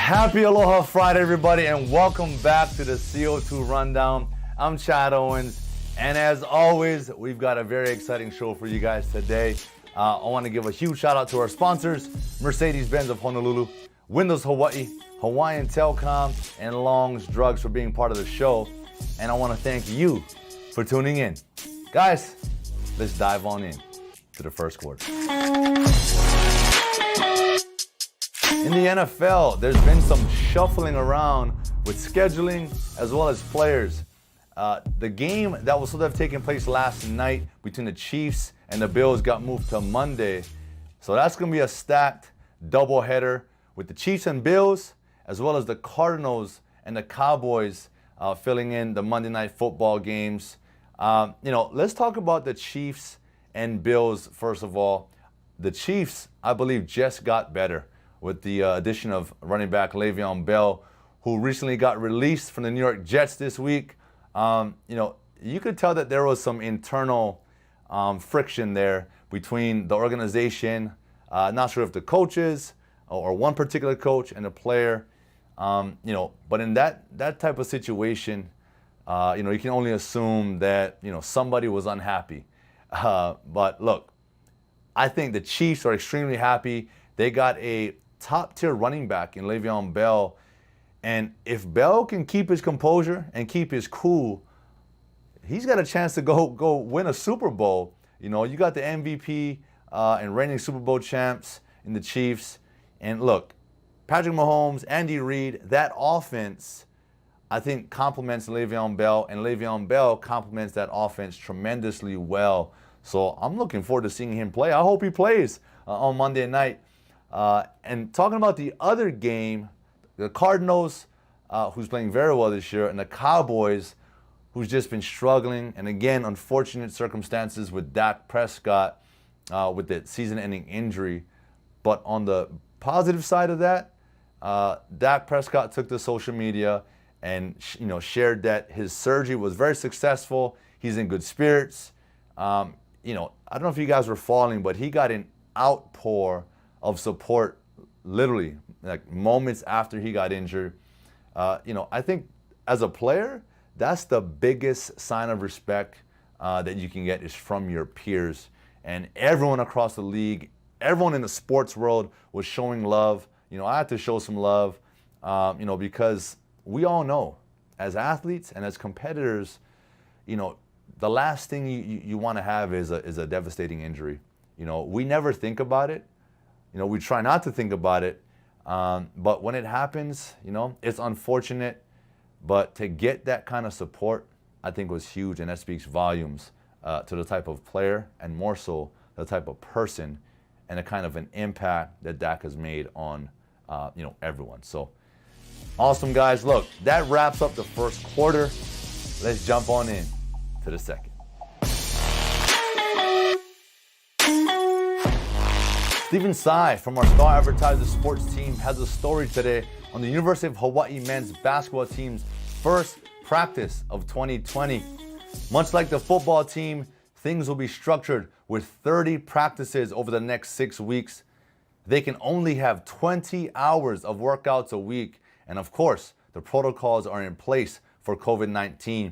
Happy Aloha Friday, everybody, and welcome back to the CO2 Rundown. I'm Chad Owens, and as always, we've got a very exciting show for you guys today. I want to give a huge shout out to our sponsors, Mercedes-Benz of Honolulu, Windows Hawaii, Hawaiian Telcom, and Long's Drugs for being part of the show. And I want to thank you for tuning in. Guys, let's dive on in to the first quarter. In the NFL, there's been some shuffling around with scheduling as well as players. The game that was supposed to have taken place last night between the Chiefs and the Bills got moved to Monday. So that's going to be a stacked doubleheader with the Chiefs and Bills, as well as the Cardinals and the Cowboys filling in the Monday Night Football games. Let's talk about the Chiefs and Bills first of all. The Chiefs, I believe, just got better with the addition of running back Le'Veon Bell, who recently got released from the New York Jets this week. You could tell that there was some internal friction there between the organization, not sure if the coaches or one particular coach and a player, but in that type of situation, you can only assume that, somebody was unhappy. But look, I think the Chiefs are extremely happy. They got a top-tier running back in Le'Veon Bell. And if Bell can keep his composure and keep his cool, he's got a chance to go win a Super Bowl. You got the MVP and reigning Super Bowl champs in the Chiefs. And look, Patrick Mahomes, Andy Reid, that offense, I think, complements Le'Veon Bell, and Le'Veon Bell complements that offense tremendously well. So I'm looking forward to seeing him play. I hope he plays on Monday night. And talking about the other game, the Cardinals, who's playing very well this year, and the Cowboys, who's just been struggling. And again, unfortunate circumstances with Dak Prescott with the season-ending injury. But on the positive side of that, Dak Prescott took to social media and shared that his surgery was very successful. He's in good spirits. I don't know if you guys were following, but he got an outpour of support literally like moments after he got injured. I think as a player, that's the biggest sign of respect that you can get is from your peers. And everyone across the league, everyone in the sports world was showing love. I had to show some love, because we all know as athletes and as competitors, the last thing you want to have is a devastating injury. We never think about it. We try not to think about it. But when it happens, it's unfortunate. But to get that kind of support, I think was huge. And that speaks volumes to the type of player and more so the type of person and the kind of an impact that Dak has made on, everyone. So awesome, guys. Look, that wraps up the first quarter. Let's jump on in to the second. Stephen Tsai from our Star-Advertiser sports team has a story today on the University of Hawaii men's basketball team's first practice of 2020. Much like the football team, things will be structured with 30 practices over the next 6 weeks. They can only have 20 hours of workouts a week. And of course, the protocols are in place for COVID-19.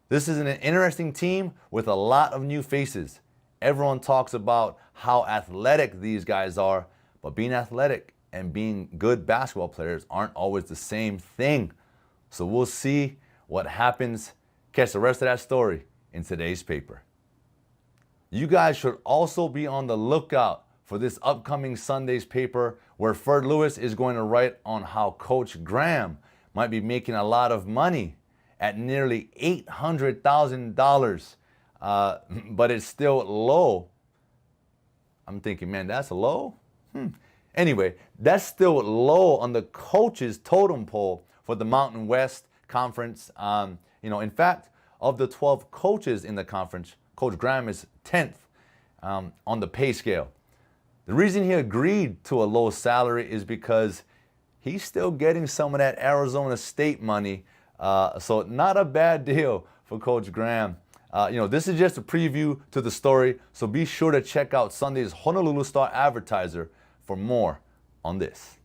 This is an interesting team with a lot of new faces. Everyone talks about how athletic these guys are, but being athletic and being good basketball players aren't always the same thing. So we'll see what happens. Catch the rest of that story in today's paper. You guys should also be on the lookout for this upcoming Sunday's paper, where Ferd Lewis is going to write on how Coach Graham might be making a lot of money at nearly $800,000. But it's still low. I'm thinking, man, that's low? Anyway, that's still low on the coaches' totem pole for the Mountain West Conference. In fact, of the 12 coaches in the conference, Coach Graham is 10th on the pay scale. The reason he agreed to a low salary is because he's still getting some of that Arizona State money. So not a bad deal for Coach Graham. This is just a preview to the story, so be sure to check out Sunday's Honolulu Star-Advertiser for more on this.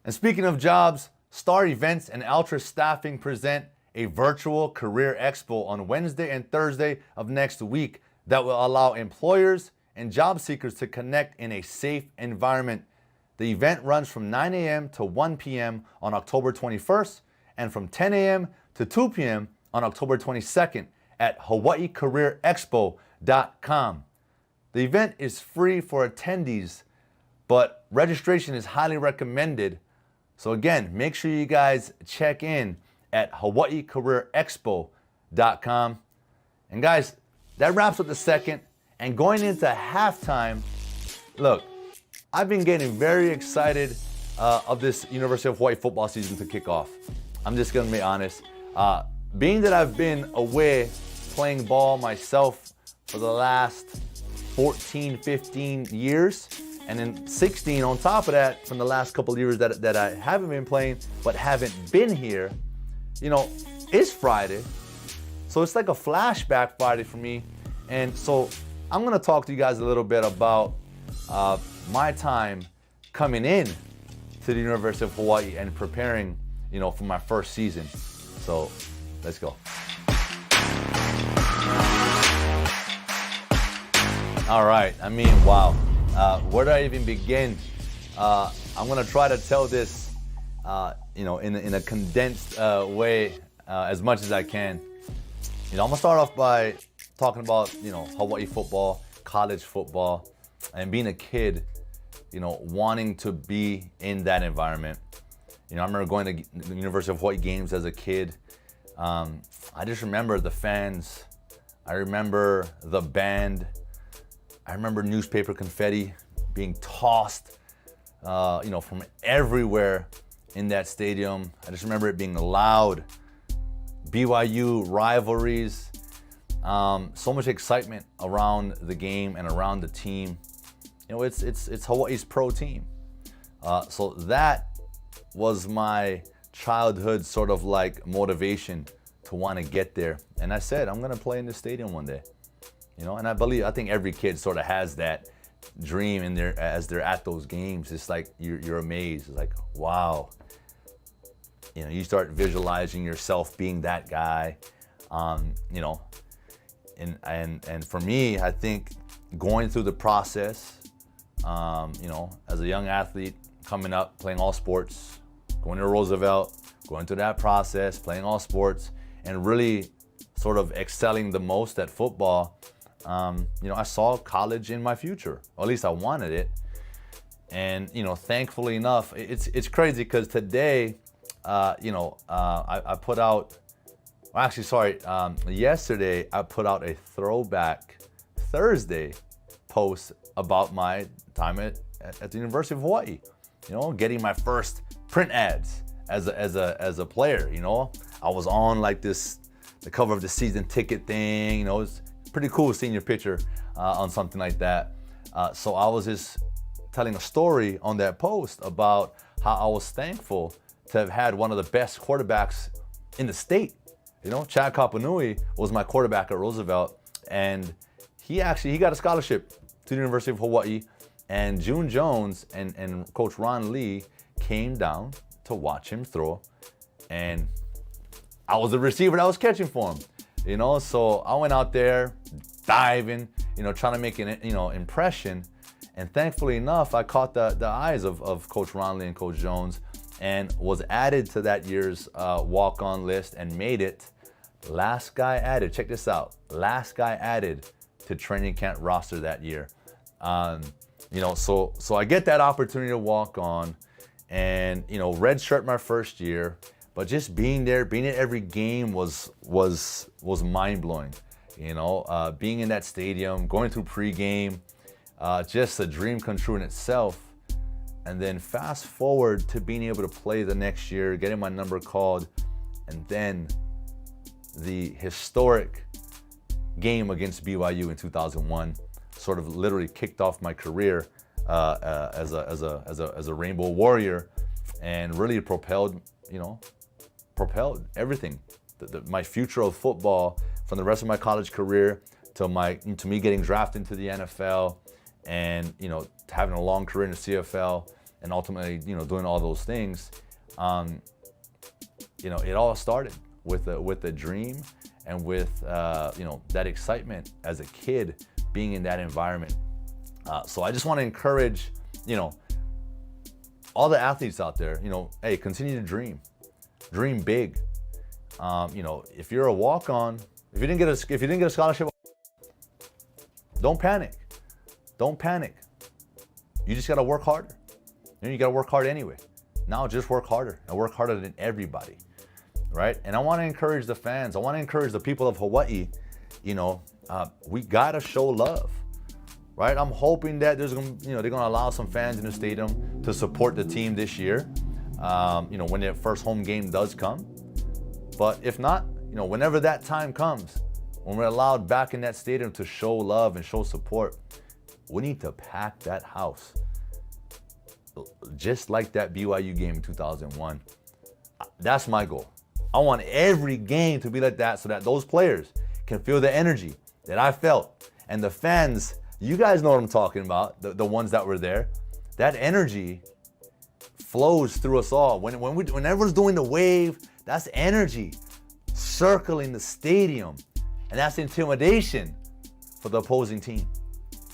And speaking of jobs, Star Events and Ultra Staffing present a virtual career expo on Wednesday and Thursday of next week that will allow employers and job seekers to connect in a safe environment. The event runs from 9 a.m. to 1 p.m. on October 21st and from 10 a.m. to 2 p.m. on October 22nd at hawaiicareerexpo.com. The event is free for attendees, but registration is highly recommended. So again, make sure you guys check in at hawaiicareerexpo.com. And guys, that wraps up the second. And going into halftime, look, I've been getting very excited of this University of Hawaii football season to kick off. I'm just gonna be honest. Being that I've been away playing ball myself for the last 14, 15 years, and then 16 on top of that from the last couple of years that I haven't been playing, but haven't been here, you know, it's Friday. So it's like a flashback Friday for me. And so I'm gonna talk to you guys a little bit about my time coming in to the University of Hawaii and preparing, you know, for my first season. So let's go. All right, I mean, wow. Where do I even begin? I'm gonna try to tell this, you know, in a condensed way as much as I can. You know, I'm gonna start off by talking about, you know, Hawaii football, college football, and being a kid, you know, wanting to be in that environment. You know, I remember going to the University of Hawaii games as a kid. I just remember the fans. I remember the band. I remember newspaper confetti being tossed, you know, from everywhere in that stadium. I just remember it being loud. BYU rivalries, so much excitement around the game and around the team. You know, it's Hawaii's pro team. So that was my childhood sort of like motivation to want to get there. And I said, I'm gonna play in this stadium one day. You know, and I think every kid sort of has that dream in there as they're at those games. It's like you're amazed. It's like, wow. You know, you start visualizing yourself being that guy. You know, and for me, I think going through the process, you know, as a young athlete coming up, playing all sports, going to Roosevelt, going through that process, playing all sports, and really sort of excelling the most at football. You know, I saw college in my future, or at least I wanted it. And, you know, thankfully enough, it's crazy because today, you know, I put out, actually, sorry, yesterday I put out a throwback Thursday post about my time at the University of Hawaii. You know, getting my first print ads as a player. You know, I was on like the cover of the season ticket thing. You know, it's pretty cool seeing your picture on something like that. So I was just telling a story on that post about how I was thankful to have had one of the best quarterbacks in the state. You know, Chad Kapanui was my quarterback at Roosevelt, and he got a scholarship to the University of Hawaii. And June Jones and Coach Ron Lee came down to watch him throw, and I was the receiver that was catching for him. You know, so I went out there diving, you know, trying to make an, you know, impression. And thankfully enough, I caught the eyes of Coach Ronley and Coach Jones and was added to that year's walk-on list and made it last guy added. Check this out. Last guy added to training camp roster that year. You know, so I get that opportunity to walk on and, you know, redshirt my first year. But just being there, being at every game was mind-blowing. You know, being in that stadium, going through pregame, just a dream come true in itself. And then fast forward to being able to play the next year, getting my number called, and then the historic game against BYU in 2001 sort of literally kicked off my career as a Rainbow Warrior, and really propelled everything. My future of football from the rest of my college career to me getting drafted into the NFL, and, you know, having a long career in the CFL, and ultimately, doing all those things, it all started with a dream and with, that excitement as a kid being in that environment. So I just want to encourage, all the athletes out there, hey, continue to dream big. If you're a walk-on, if you didn't get a scholarship, don't panic. You just got to work harder. You got to work hard anyway. Now just work harder and work harder than everybody, right? And I want to encourage the fans. I want to encourage the people of Hawaii. We got to show love, right? I'm hoping that they're going to allow some fans in the stadium to support the team this year, when their first home game does come. But if not, whenever that time comes, when we're allowed back in that stadium to show love and show support, we need to pack that house. Just like that BYU game in 2001. That's my goal. I want every game to be like that so that those players can feel the energy that I felt. And the fans, you guys know what I'm talking about, the ones that were there. That energy flows through us all. When everyone's doing the wave, that's energy circling the stadium. And that's intimidation for the opposing team.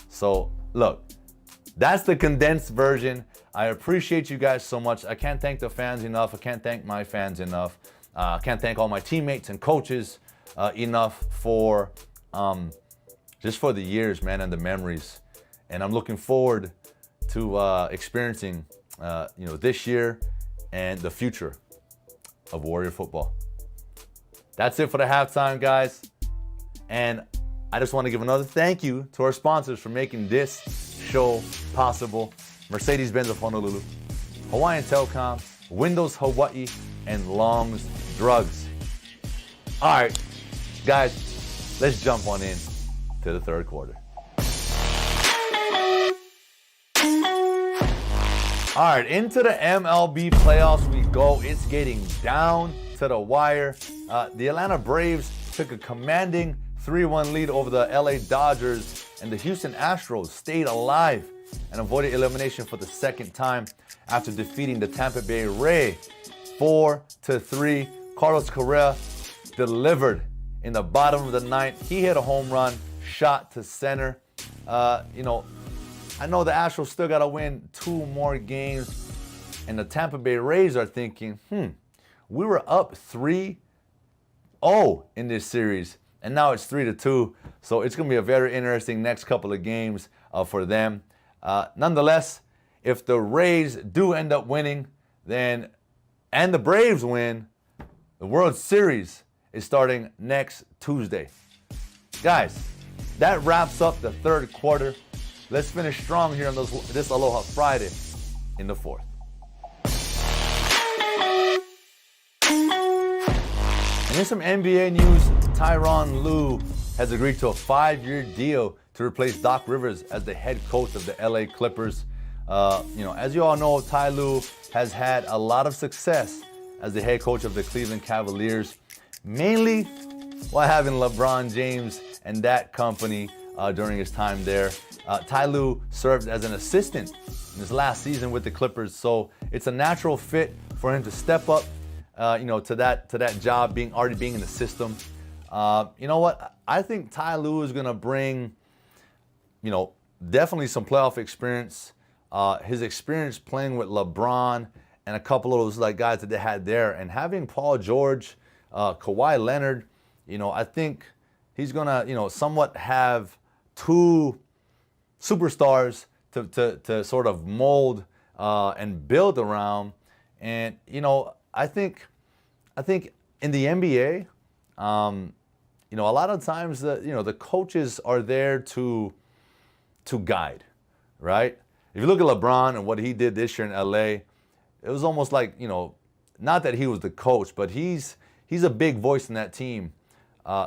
So look, that's the condensed version. I appreciate you guys so much. I can't thank the fans enough. I can't thank my fans enough. I can't thank all my teammates and coaches enough for just for the years, man, and the memories. And I'm looking forward to experiencing this year and the future of Warrior football. That's it for the halftime, guys. And I just want to give another thank you to our sponsors for making this show possible. Mercedes-Benz of Honolulu, Hawaiian Telecom, Windows Hawaii, and Long's Drugs. All right, guys, let's jump on in to the third quarter. All right, into the MLB playoffs we go. It's getting down to the wire. The Atlanta Braves took a commanding 3-1 lead over the LA Dodgers, and the Houston Astros stayed alive and avoided elimination for the second time after defeating the Tampa Bay Rays 4-3. Carlos Correa delivered in the bottom of the ninth. He hit a home run, shot to center. I know the Astros still got to win 2 more games, and the Tampa Bay Rays are thinking, we were up 3-0 in this series, and now it's 3-2. So it's going to be a very interesting next couple of games for them. Nonetheless, if the Rays do end up winning, and the Braves win, the World Series is starting next Tuesday. Guys, that wraps up the third quarter. Let's finish strong here on this Aloha Friday in the fourth. And in some NBA news, Tyronn Lue has agreed to a 5-year deal to replace Doc Rivers as the head coach of the LA Clippers. As you all know, Ty Lue has had a lot of success as the head coach of the Cleveland Cavaliers, mainly while having LeBron James and that company during his time there. Ty Lue served as an assistant in his last season with the Clippers, so it's a natural fit for him to step up, to that job, already being in the system. You know what? I think Ty Lue is going to bring, definitely some playoff experience. His experience playing with LeBron and a couple of those guys that they had there, and having Paul George, Kawhi Leonard, I think he's going to, somewhat have 2 superstars to sort of mold and build around. And, I think in the NBA, a lot of times the coaches are there to guide, right? If you look at LeBron and what he did this year in LA, it was almost like, not that he was the coach, but he's a big voice in that team.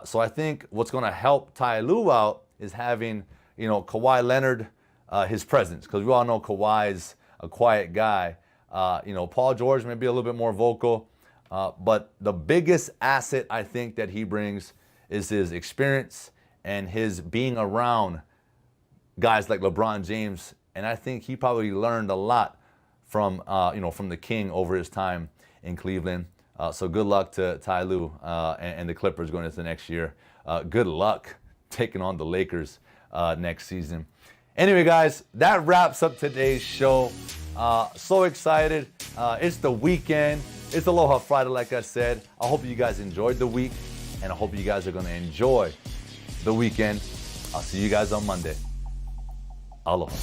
So I think what's going to help Ty Lue out is having, Kawhi Leonard, his presence, because we all know Kawhi's a quiet guy. Paul George may be a little bit more vocal, but the biggest asset I think that he brings is his experience and his being around guys like LeBron James. And I think he probably learned a lot from from the King over his time in Cleveland. So good luck to Ty Lue and the Clippers going into the next year. Good luck taking on the Lakers next season. Anyway, guys, that wraps up today's show. So excited. It's the weekend. It's Aloha Friday, like I said. I hope you guys enjoyed the week, and I hope you guys are going to enjoy the weekend. I'll see you guys on Monday. Aloha.